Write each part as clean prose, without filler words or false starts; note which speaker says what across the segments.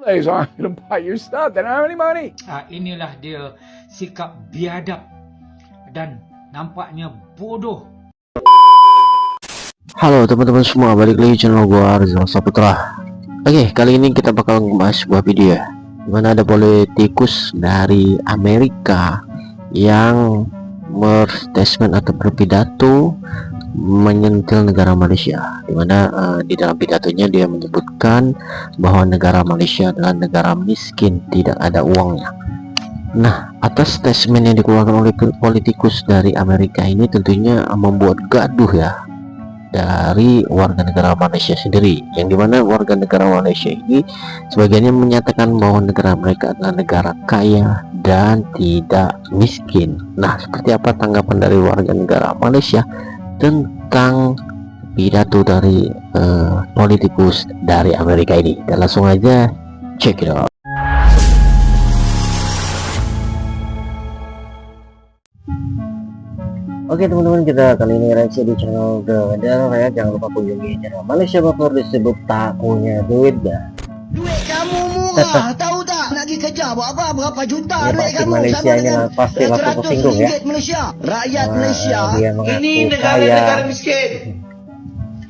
Speaker 1: Malays aren't going to buy your stuff. They don't have any money.
Speaker 2: Inilah dia sikap biadab dan nampaknya bodoh.
Speaker 3: Halo teman-teman semua, balik lagi channel gua Rizal Saputra. Oke, kali ini kita bakal membahas sebuah video dimana ada politikus dari Amerika yang berstatement atau berpidato menyentil negara Malaysia, dimana di dalam pidatonya dia menyebutkan bahwa negara Malaysia adalah negara miskin, tidak ada uangnya. Nah, atas statement yang dikeluarkan oleh politikus dari Amerika ini tentunya membuat gaduh ya dari warga negara Malaysia sendiri, yang dimana warga negara Malaysia ini sebagiannya menyatakan bahwa negara mereka adalah negara kaya dan tidak miskin. Nah, seperti apa tanggapan dari warga negara Malaysia tentang pidato dari politikus dari Amerika ini? Dan langsung aja check it out. Oke teman-teman, kita kali ini reaksi di channel The Darah ya. Jangan lupa kunjungi channel Malaysia Bakor disebut tak punya duit dah.
Speaker 4: Duit kamu murah, tahu tak? Nak pergi kerja buat apa? Berapa juta
Speaker 3: Ya,
Speaker 4: duit kamu?
Speaker 3: Malaysia ini pasti bakal tersinggung ya.
Speaker 4: Malaysia. Rakyat Malaysia.
Speaker 2: Ini negara miskin.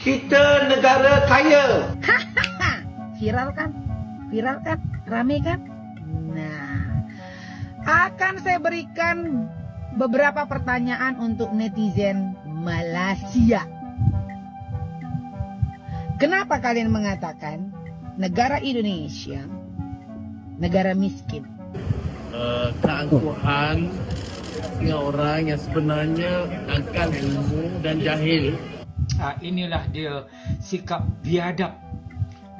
Speaker 2: Kita negara kaya.
Speaker 5: Viral kan? Rame kan? Nah, akan saya berikan beberapa pertanyaan untuk netizen Malaysia. Kenapa kalian mengatakan negara Indonesia negara miskin?
Speaker 6: Keangkuhan orang yang sebenarnya angkat ilmu dan jahil.
Speaker 2: Inilah dia sikap biadab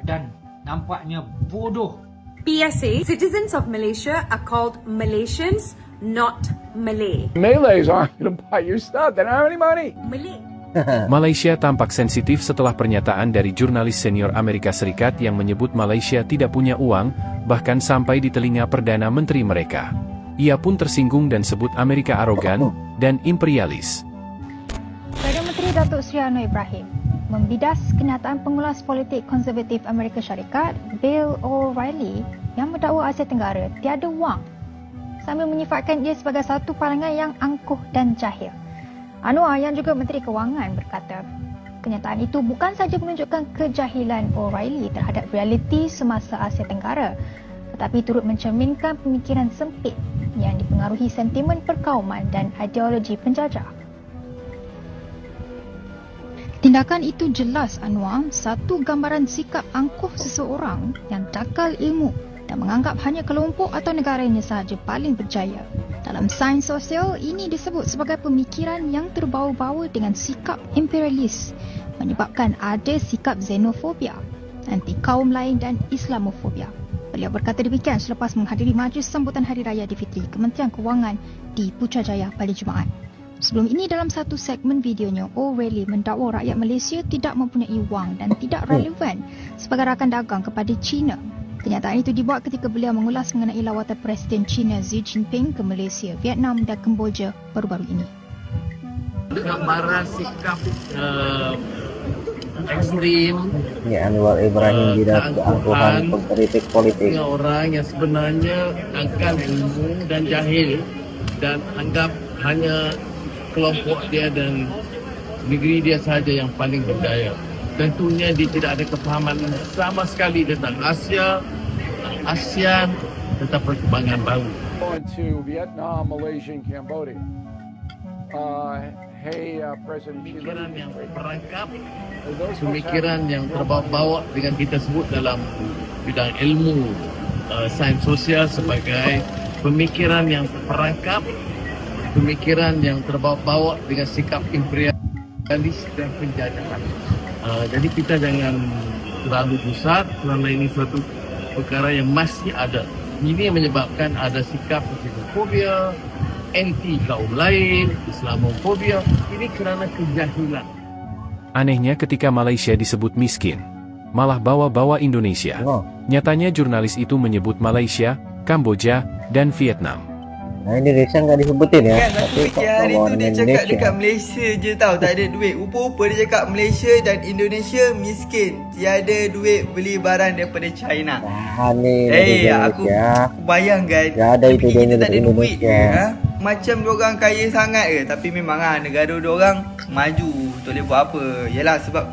Speaker 2: dan nampaknya bodoh.
Speaker 7: PSA, citizens of Malaysia are called Malaysians, not Malay.
Speaker 1: Malays aren't going to buy your stuff. They don't have any money.
Speaker 7: Malay.
Speaker 8: Malaysia tampak sensitif setelah pernyataan dari jurnalis senior Amerika Serikat yang menyebut Malaysia tidak punya uang, bahkan sampai di telinga Perdana Menteri mereka. Ia pun tersinggung dan sebut Amerika arogan dan imperialis.
Speaker 9: Perdana Menteri Datuk Seri Anwar Ibrahim membidas kenyataan pengulas politik konservatif Amerika Syarikat, Bill O'Reilly, yang mendakwa Asia Tenggara tiada wang, sambil menyifatkan ia sebagai satu pandangan yang angkuh dan jahil. Anwar yang juga Menteri Kewangan berkata, kenyataan itu bukan sahaja menunjukkan kejahilan O'Reilly terhadap realiti semasa Asia Tenggara, tetapi turut mencerminkan pemikiran sempit yang dipengaruhi sentimen perkauman dan ideologi penjajah. Tindakan itu jelas, Anwar, satu gambaran sikap angkuh seseorang yang dangkal ilmu dan menganggap hanya kelompok atau negaranya sahaja paling berjaya. Dalam sains sosial, ini disebut sebagai pemikiran yang terbawa-bawa dengan sikap imperialis, menyebabkan ada sikap xenofobia, anti kaum lain dan Islamofobia. Beliau berkata demikian selepas menghadiri majlis sambutan Hari Raya Aidilfitri Kementerian Kewangan di Putrajaya pada Jumaat. Sebelum ini, dalam satu segmen videonya, O'Reilly mendakwa rakyat Malaysia tidak mempunyai wang dan tidak relevan sebagai rakan dagang kepada China. Kenyataan itu dibuat ketika beliau mengulas mengenai lawatan Presiden China Xi Jinping ke Malaysia, Vietnam dan Kemboja baru-baru ini.
Speaker 6: Gambaran sikap ekstrim.
Speaker 3: Ya, Anwar Ibrahim tidak keangkuhan pengkritik politik.
Speaker 6: Orang yang sebenarnya angkat ilmu dan jahil dan anggap hanya kelompok dia dan negeri dia sahaja yang paling berdaya. Tentunya dia tidak ada kefahaman sama sekali tentang Asia, ASEAN, tentang perkembangan baru.
Speaker 1: Going to Vietnam, Malaysia, and Cambodia. President Xi.
Speaker 6: Pemikiran yang perangkap, pemikiran yang terbawa-bawa dengan kita sebut dalam bidang ilmu sains sosial sebagai pemikiran yang perangkap, pemikiran yang terbawa-bawa dengan sikap imperialis dan penjajahan. Jadi kita jangan terlalu besar kerana ini suatu perkara yang masih ada. Ini yang menyebabkan ada sikap xenofobia, anti kaum lain, Islamofobia. Ini kerana kejahilan.
Speaker 8: Anehnya ketika Malaysia disebut miskin, malah bawa-bawa Indonesia. Nyatanya jurnalis itu menyebut Malaysia, Kamboja, dan Vietnam.
Speaker 3: Nah, Indonesia nggak disebutin ya.
Speaker 10: Kan aku
Speaker 3: Tapi
Speaker 10: fikir hari
Speaker 3: kalau
Speaker 10: tu dia
Speaker 3: dengan
Speaker 10: cakap
Speaker 3: Indonesia,
Speaker 10: dekat Malaysia je tau, tak ada duit. Rupa-rupa dia cakap Malaysia dan Indonesia miskin, tiada duit beli barang daripada China.
Speaker 3: nih dari
Speaker 10: Aku
Speaker 3: Indonesia.
Speaker 10: bayangkan
Speaker 3: Nggak ada
Speaker 10: dia
Speaker 3: itu
Speaker 10: fikir
Speaker 3: dia
Speaker 10: kita tak
Speaker 3: dari
Speaker 10: ada duit ke,
Speaker 3: Indonesia.
Speaker 10: ha? Macam diorang kaya sangat ke? Tapi memang negara diorang maju, tak boleh buat apa. Yalah sebab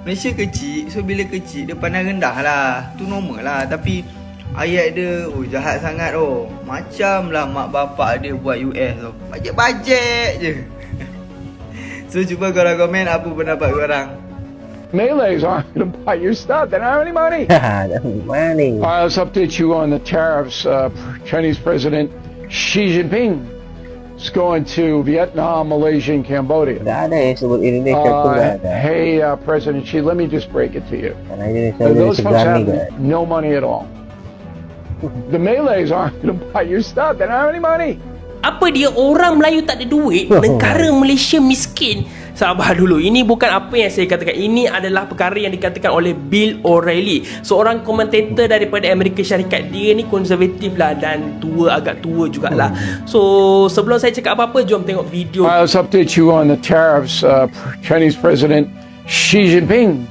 Speaker 10: Malaysia kecil, so bila kecil dia pandang rendah lah. Tu normal lah. Tapi ayat dia, jahat sangat Macam lah mak bapak dia buat US tu. Bajet-bajet je. So cuba korang komen apa pendapat korang.
Speaker 1: Malays aren't going to buy your stuff. They don't have any money.
Speaker 3: Money.
Speaker 1: Let's update you on the tariffs. Chinese President Xi Jinping is going to Vietnam, Malaysia, and Cambodia.
Speaker 3: Nggak ada yang sebut Indonesia tuh nggak ada.
Speaker 1: Hey, President Xi, let me just break it to you.
Speaker 3: Karena Indonesia
Speaker 1: Those
Speaker 3: udah
Speaker 1: folks
Speaker 3: segani
Speaker 1: have
Speaker 3: kan.
Speaker 1: no money at all. The Malays aren't going to buy your stuff. They don't have any money.
Speaker 11: Apa dia orang Melayu tak ada duit, negara Malaysia miskin? Sabar dulu, ini bukan apa yang saya katakan. Ini adalah perkara yang dikatakan oleh Bill O'Reilly, seorang komentator daripada Amerika Syarikat. Dia ni konservatif lah dan agak tua jugalah. So sebelum saya cakap apa-apa, jom tengok video.
Speaker 1: Let's update you on the tariffs. Chinese President Xi Jinping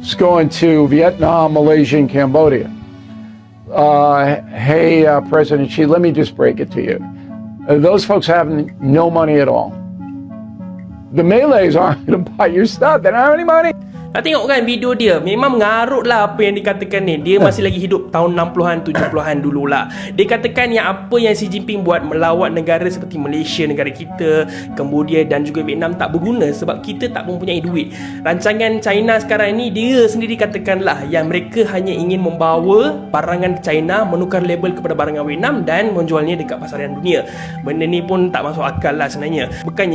Speaker 1: is going to Vietnam, Malaysia, and Cambodia. Hey, President Xi, let me just break it to you. Those folks have no money at all. The Malays aren't going to buy your stuff. They don't have any money.
Speaker 11: Nak tengok kan video dia, memang mengarut lah apa yang dikatakan ni. Dia masih lagi hidup tahun 60-an, 70-an dululah. Dia katakan yang apa yang Xi Jinping buat melawat negara seperti Malaysia, negara kita, Cambodia dan juga Vietnam tak berguna sebab kita tak mempunyai duit. Rancangan China sekarang ni, dia sendiri katakanlah yang mereka hanya ingin membawa barangan China, menukar label kepada barangan Vietnam dan menjualnya dekat pasaran dunia. Benda ni pun tak masuk akal lah sebenarnya. Bukan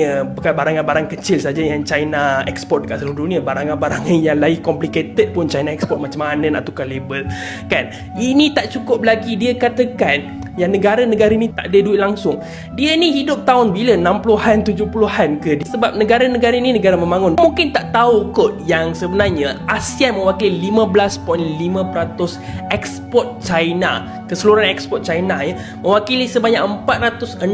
Speaker 11: barangan-barang kecil saja yang China ekspor dekat seluruh dunia, barangan-barang yang lain complicated pun China ekspor. Macam mana nak tukar label kan? Ini tak cukup lagi. Dia katakan yang negara-negara ni tak ada duit langsung. Dia ni hidup tahun bila? 60-an, 70-an ke? Sebab negara-negara ni negara membangun. Mungkin tak tahu kot yang sebenarnya ASEAN mewakili 15.5% ekspor China. Keseluruhan ekspor China mewakili sebanyak 460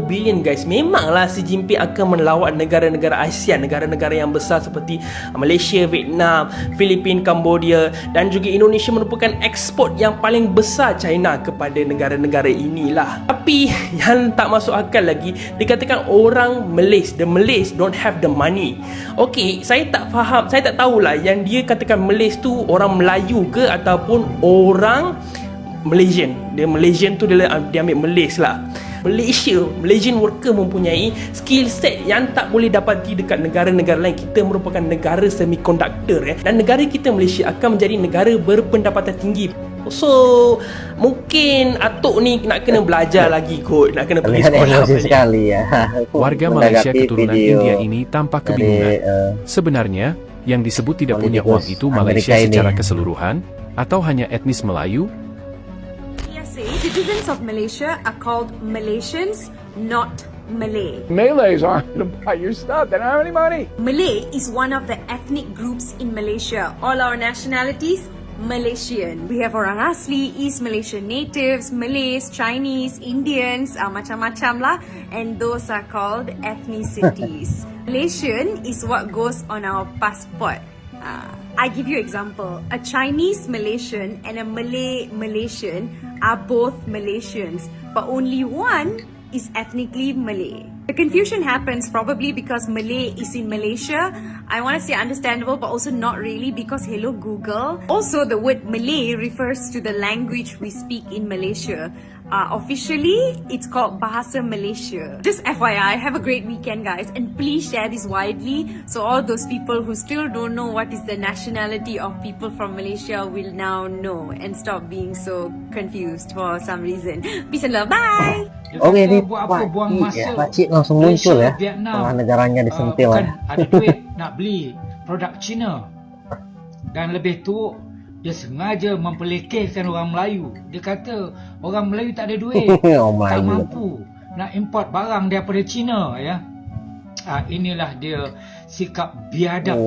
Speaker 11: bilion guys. Memanglah Xi Jinping akan melawat negara-negara ASEAN, negara-negara yang besar seperti Malaysia, Vietnam, Filipina, Cambodia dan juga Indonesia merupakan ekspor yang paling besar China kepada negara-negara inilah. Tapi yang tak masuk akal lagi, dikatakan orang Malays, the Malays don't have the money. Okey, saya tak faham, saya tak tahulah yang dia katakan Malays tu orang Melayu ke ataupun orang Malaysian. Dia Malaysian tu dia ambil Malays lah. Malaysian worker mempunyai skill set yang tak boleh dapati dekat negara-negara lain. Kita merupakan negara semikonduktor dan negara kita Malaysia akan menjadi negara berpendapatan tinggi. So mungkin Atuk ni nak kena belajar lagi kot, nak kena pergi sekolah
Speaker 3: sekali ya.
Speaker 8: Warga Malaysia keturunan India ini tampak kebingungan. Sebenarnya yang disebut tidak punya uang itu Malaysia secara keseluruhan atau hanya etnis Melayu?
Speaker 7: Citizens of Malaysia are called Malaysians, not Malay.
Speaker 1: Malays aren't going to buy your stuff. They don't have any money.
Speaker 7: Malay is one of the ethnic groups in Malaysia. All our nationalities, Malaysian. We have orang asli, East Malaysian natives, Malays, Chinese, Indians, macam-macam lah. And those are called ethnicities. Malaysian is what goes on our passport. I give you example. A Chinese Malaysian and a Malay Malaysian are both Malaysians, but only one is ethnically Malay. The confusion happens probably because Malay is in Malaysia. I want to say understandable, but also not really because hello Google. Also, the word Malay refers to the language we speak in Malaysia. Officially, it's called Bahasa Malaysia. Just FYI, have a great weekend guys, and please share this widely so all those people who still don't know what is the nationality of people from Malaysia will now know and stop being so confused for some reason. Peace and love, bye!
Speaker 3: Oke, ini Pakcik langsung muncul ya setelah negaranya disentil
Speaker 2: ya. Ada duit nak beli produk Cina. Dan lebih tu, dia sengaja memperlekehkan orang Melayu. Dia kata orang Melayu tak ada duit, tak mampu nak import barang daripada Cina ya. Inilah dia sikap biadab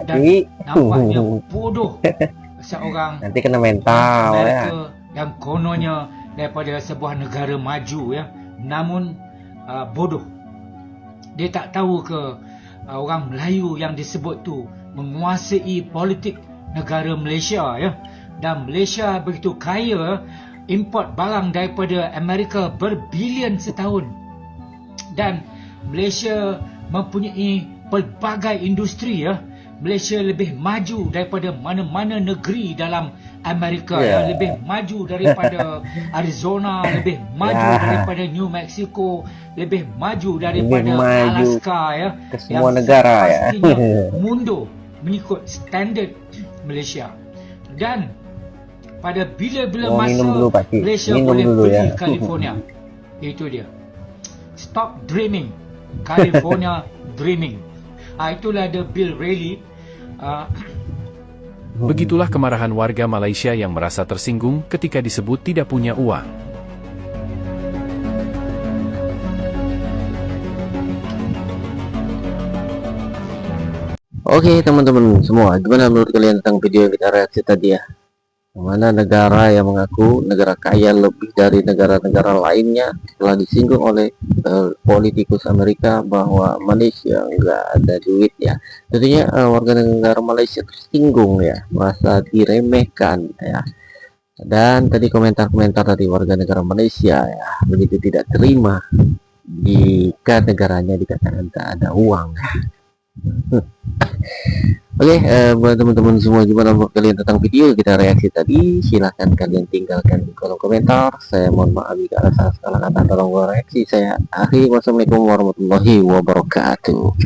Speaker 2: dan nampaknya bodoh seorang
Speaker 3: nanti kena mental
Speaker 2: Amerika
Speaker 3: ya.
Speaker 2: yang kononnya daripada sebuah negara maju ya. namun bodoh. Dia tak tahu ke orang Melayu yang disebut tu menguasai politik negara Malaysia, ya. Dan Malaysia begitu kaya, import barang daripada Amerika berbilion setahun. Dan Malaysia mempunyai pelbagai industri, ya. Malaysia lebih maju daripada mana-mana negeri dalam Amerika, ya. Lebih maju daripada Arizona, lebih maju daripada New Mexico, lebih maju daripada Alaska, ya.
Speaker 3: Ke semua negara, ya.
Speaker 2: Mundur mengikut standard Malaysia. Dan pada bila-bila masa Malaysia boleh beli California. Itu dia. Stop dreaming, California dreaming. Itulah the Bill Rayleigh.
Speaker 8: Begitulah kemarahan warga Malaysia yang merasa tersinggung ketika disebut tidak punya uang.
Speaker 3: Oke teman-teman semua, gimana menurut kalian tentang video yang kita reaksi tadi ya? Mana negara yang mengaku negara kaya lebih dari negara-negara lainnya telah disinggung oleh politikus Amerika bahwa Malaysia nggak ada duit ya. Tentunya warga negara Malaysia tersinggung ya, merasa diremehkan ya. Dan tadi komentar-komentar dari warga negara Malaysia ya, begitu tidak terima jika negaranya dikatakan tak ada uang. Oke, buat teman-teman semua, gimana menurut kalian tentang video kita reaksi tadi? Silahkan kalian tinggalkan di kolom komentar. Saya mohon maaf jika ada salah kata dalam reaksi saya. Wassalamualaikum warahmatullahi wabarakatuh.